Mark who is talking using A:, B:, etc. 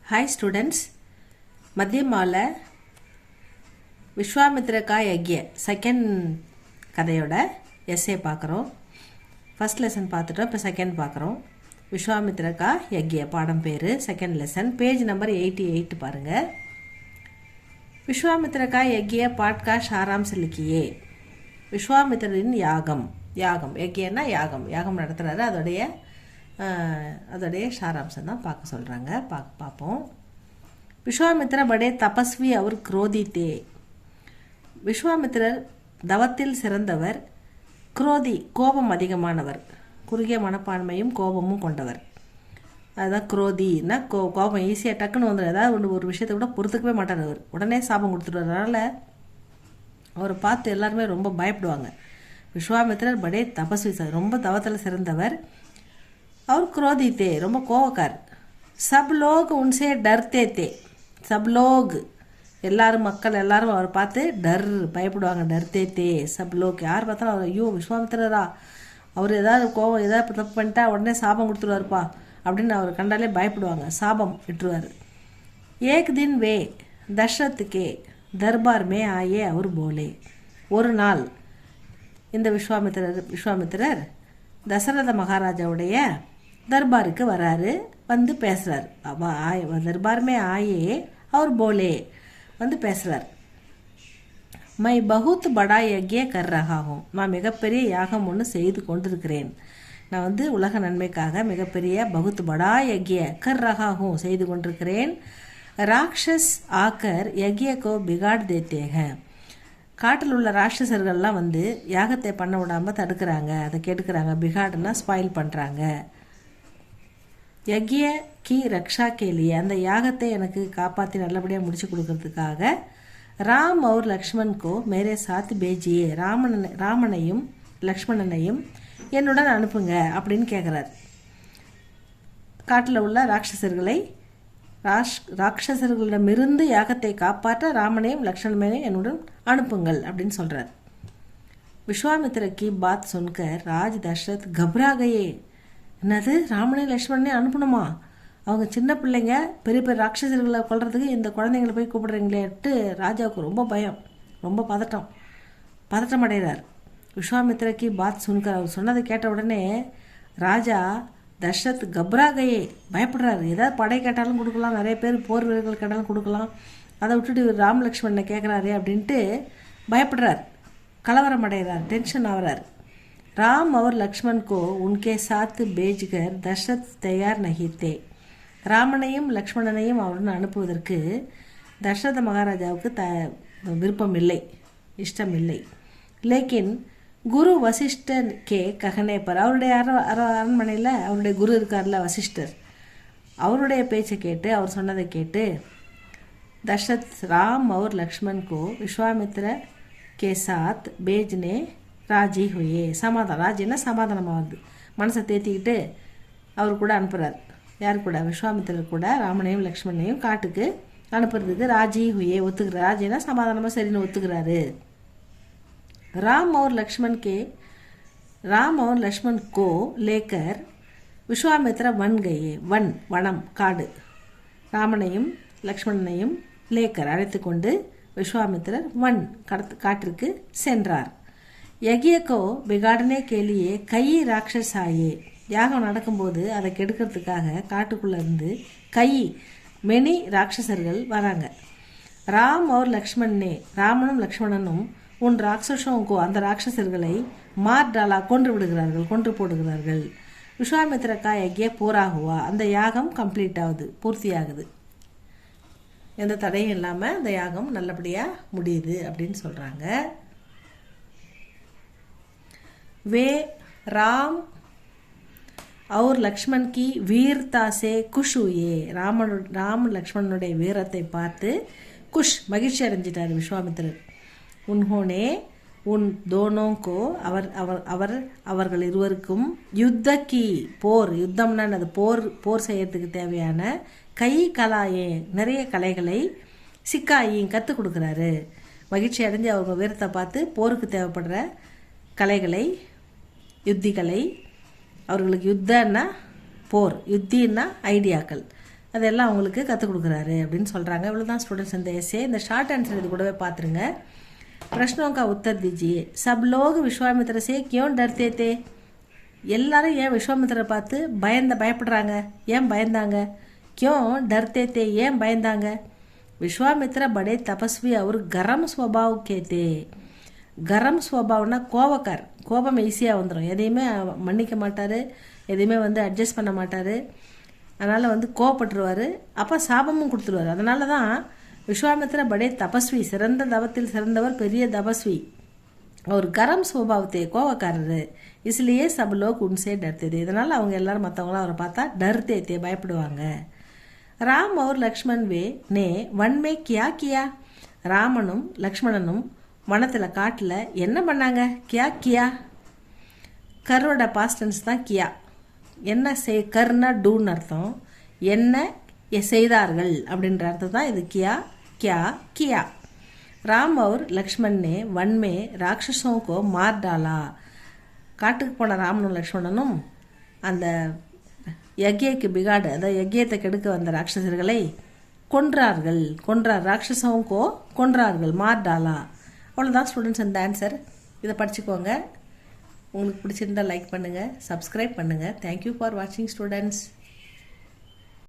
A: Hi students, மத்தியமால Vishwamitra கா யக்ய second கதையோட essay பார்க்குறோம். ஃபர்ஸ்ட் லெசன் பார்த்துட்டோம், இப்போ செகண்ட் பார்க்குறோம். விஸ்வாமித்ர கா யக்ய பாடம் பேர், செகண்ட் லெசன், பேஜ் நம்பர் 88 பாருங்கள். விஸ்வாமித்ர கா யக்ய பாட் கா சாராம்ச லிக்கியே. விஸ்வாமித்ரின் யாகம், யாகம் யக்யன்னா யாகம், யாகம் நடத்துகிறாரு. அதோடைய சாராம்சம் தான் பார்க்க சொல்கிறாங்க. பார்ப்போம். விஸ்வாமித்ர படே தபஸ்வி அவர் குரோதித்தே. விஸ்வாமித்திரர் தவத்தில் சிறந்தவர், குரோதி கோபம் அதிகமானவர், குறுகிய மனப்பான்மையும் கோபமும் கொண்டவர். அதுதான் குரோதின்னா கோபம் ஈஸியாக டக்குன்னு வந்துடும். ஏதாவது ஒரு விஷயத்தை கூட பொறுத்துக்கவே மாட்டார். அவர் உடனே சாபம் கொடுத்துருவார். அதனால் அவரை பார்த்து எல்லாருமே ரொம்ப பயப்படுவாங்க. விஸ்வாமித்திரர் படே தபஸ்வி, ரொம்ப தவத்தில் சிறந்தவர். அவர் குரோதித்தே, ரொம்ப கோவக்கார். சப் லோக் உன்சே டர்த்தே தே. சப் லோக் எல்லாரும், மக்கள் எல்லாரும் அவரை பார்த்து பயப்படுவாங்க. டர்த்தே தே சப் லோக். யார் பார்த்தாலும் அவர், ஐயோ விஸ்வாமித்திரரா, அவர் ஏதாவது கோவம் ஏதாவது தப்பு பண்ணிட்டா உடனே சாபம் கொடுத்துருவாருப்பா அப்படின்னு அவர் கண்டாலே பயப்படுவாங்க, சாபம் விட்டுருவார். ஏக் தின் வே தசரத்துக்கே தர்பார் மே ஆயே அவர் போலே. ஒரு நாள் இந்த விஸ்வாமித்திரர் தசரத மகாராஜாவுடைய தர்பாருக்கு வராரு, வந்து பேசுகிறார். தர்பார்மே ஆயே அவர் போலே வந்து பேசுகிறார். மை பகுத் படா யக்ய கர் ரஹாகும். நான் மிகப்பெரிய யாகம் ஒன்று செய்து கொண்டிருக்கிறேன். நான் வந்து உலக நன்மைக்காக மிகப்பெரிய பகுத் படா யக்ய கர் ரஹாகும் செய்து கொண்டிருக்கிறேன். ராட்சஸ் ஆக்கர் யக்யக்கோ பிகாட் தேத்தேக. காட்டில் உள்ள ராட்சசர்கள்லாம் வந்து யாகத்தை பண்ண விடாமல் தடுக்கிறாங்க, அதை கெடுக்கிறாங்க. பிகாடுன்னா ஸ்பாயில் பண்ணுறாங்க. யக்ய கி ரக்ஷா கேலியே, அந்த யாகத்தை எனக்கு காப்பாற்றி நல்லபடியாக முடிச்சு கொடுக்கறதுக்காக ராம் और லக்ஷ்மண் கோ மேரே சாத் பேஜியே. ராமனையும் லக்ஷ்மணனையும் என்னுடன் அனுப்புங்க அப்படின்னு கேட்குறார். காட்டில் உள்ள ராட்சசர்களிடமிருந்து யாகத்தை காப்பாற்ற ராமனையும் லக்ஷ்மணனையும் என்னுடன் அனுப்புங்கள் அப்படின்னு சொல்கிறார். விஸ்வாமித்திர கி பாத் சுன்கர் ராஜ் தசரத் கப்ரா கயே. என்னது, ராமனையும் லக்ஷ்மணனையும் அனுப்பணுமா? அவங்க சின்ன பிள்ளைங்க, பெரிய பெரிய ராட்சசர்களை கொள்றதுக்கு இந்த குழந்தைங்களை போய் கூப்பிடுறீங்களேட்டு ராஜாவுக்கு ரொம்ப பயம், ரொம்ப பதட்டம் அடைகிறார். விஸ்வாமித்திர கி பாத் சுன்கர், அவர் சொன்னதை கேட்ட உடனே ராஜா தசரத் கப்ரா கயே, பயப்படுறாரு. ஏதாவது படை கேட்டாலும் கொடுக்கலாம், நிறைய பேர் போர் வீரர்கள் கேட்டாலும் கொடுக்கலாம், அதை விட்டுட்டு ராம் லக்ஷ்மணனை கேட்குறாரு அப்படின்ட்டு பயப்படுறார், கலவரம் அடைகிறார், டென்ஷன் ஆகிறார். ராம் और लक्ष्मण को उनके साथ भेजकर दशरथ तैयार नहीं थे. ராமனையும் லக்ஷ்மணனையும் அவருடன் அனுப்புவதற்கு தசரத மகாராஜாவுக்கு விருப்பம் இல்லை, இஷ்டம் இல்லை. லேக்கின் குரு வசிஷ்டர் கே ககனே பர், அவருடைய அரண்மனையில் அவருடைய குரு இருக்கார்ல வசிஷ்டர், அவருடைய பேச்சை கேட்டு, அவர் சொன்னதை கேட்டு தசரத் ராம் और लक्ष्मण को विश्वामित्र के साथ भेजने ராஜி ஹுயே. ராஜின்னா சமாதானமாகுது, மனசை தேத்திக்கிட்டு அவர் கூட அனுப்புகிறார். யார் கூட? விஸ்வாமித்திரர் கூட ராமனையும் லக்ஷ்மணையும் காட்டுக்கு அனுப்புறதுக்கு ராஜி ஹுயே, ஒத்துக்கிறார். ராஜினா சமாதானமாக சரின்னு ஒத்துக்கிறாரு. ராம் और लक्ष्मण को लेकर விஸ்வாமித்திர வன் கயே. வனம் காடு. ராமனையும் லக்ஷ்மணனையும் லேக்கர் அழைத்து கொண்டு விஸ்வாமித்திரர் காட்டிற்கு சென்றார். யக்யக்கோ பிகாடனே கேலியே கை ராட்சஸ் ஆயே. யாகம் நடக்கும்போது அதை கெடுக்கிறதுக்காக காட்டுக்குள்ளே இருந்து மெனி ராட்சசர்கள் வராங்க. ராம் और லக்ஷ்மணனே, ராமனும் லக்ஷ்மணனும் உன் ராட்சசோங்கோ, அந்த ராட்சசர்களை மார்டாலா கொன்று போடுகிறார்கள். விஸ்வாமித்திர கா யக்ய பூரா ஹுவா, அந்த யாகம் கம்ப்ளீட் ஆகுது, பூர்த்தி ஆகுது, எந்த தடையும் இல்லாமல் அந்த யாகம் நல்லபடியாக முடியுது அப்படின்னு சொல்கிறாங்க. वे राम और लक्ष्मण की वीरता से खुश हुए. ராம் லக்ஷ்மணனுடைய வீரத்தை பார்த்து மகிழ்ச்சி அடைஞ்சிட்டார் விஸ்வாமித்திரர். உன்ஹோனே உன் தோனோங்கோ, அவர்கள் இருவருக்கும் யுத்தம்னா அது போர் செய்யறதுக்கு தேவையான கலாயே, நிறைய கலைகளை சிக்காயும் கற்றுக் கொடுக்குறாரு. மகிழ்ச்சி அடைஞ்சு அவங்க வீரத்தை பார்த்து போருக்கு தேவைப்படுற கலைகளை, யுத்திகளை, அவர்களுக்கு யுத்தன்னா போர், யுத்தின்னா ஐடியாக்கள், அதெல்லாம் அவங்களுக்கு கற்றுக் கொடுக்குறாரு அப்படின்னு சொல்கிறாங்க. இவ்வளோ தான் ஸ்டூडेंट्स இந்த எஸ்ஸே. இந்த ஷார்ட் ஆன்சர் இது கூடவே பார்த்துருங்க. प्रश्नों का उत्तर दीजिए. सब लोग विश्वामित्र से क्यों डरते थे? எல்லாரும் ஏன் விஸ்வாமித்திரரை பார்த்து பயப்படுறாங்க? ஏன் பயந்தாங்க? क्यों डरते थे? ஏன் பயந்தாங்க? विश्वामित्र बड़े तपस्वी और गरम स्वभाव के थे. கரம் ஸ்வபாவம்னா கோபக்கார். கோபம் ஈஸியாக வந்துடும். எதையுமே மன்னிக்க மாட்டார், எதையுமே அட்ஜஸ்ட் பண்ண மாட்டார். அதனால் கோவப்பட்டுருவார். அப்போ சாபமும் கொடுத்துருவார். அதனால தான் விஸ்வாமித்திர படே தபஸ்வி, சிறந்த தவத்தில் சிறந்தவர், பெரிய தபஸ்வி. அவர் கரம் ஸ்வபாவத்தை, கோவக்காரர். इसलिए सब लोग उनसे डरते थे. இதனால் அவங்க எல்லாரும் மற்றவங்களாம் அவரை பார்த்தா डरते थे, பயப்படுவாங்க. ராம் और लक्ष्मण ने वन में क्या किया? ராமனும் லக்ஷ்மணனும் வனத்தில் காட்டில் என்ன பண்ணாங்க? கியா கியா. கரோட பாஸ்டன்ஸ் தான் கியா. என்ன கர்னா டூன்னு அர்த்தம். என்ன செய்தார்கள் அப்படின்ற அர்த்தம் தான் இது கியா क्या किया. राम और लक्ष्मण ने वन में राक्षसों को मार डाला. காட்டுக்கு போன ராமனும் லக்ஷ்மணனும் அந்த யஜ்யக்கு பிகாடு, அதாவது யஜ்யத்தை கெடுக்க வந்த ராட்சசர்களை கொன்றார்கள். ராட்சசோம் கோ கொன்றார்கள், மார் டாலா. அவ்வளோதான் ஸ்டூடெண்ட்ஸ் இந்த ஆன்சர். இதை படிச்சுக்கோங்க. உங்களுக்கு பிடிச்சிருந்தால் லைக் பண்ணுங்கள், சப்ஸ்கிரைப் பண்ணுங்கள். தேங்க்யூ ஃபார் வாட்சிங் ஸ்டூடெண்ட்ஸ்.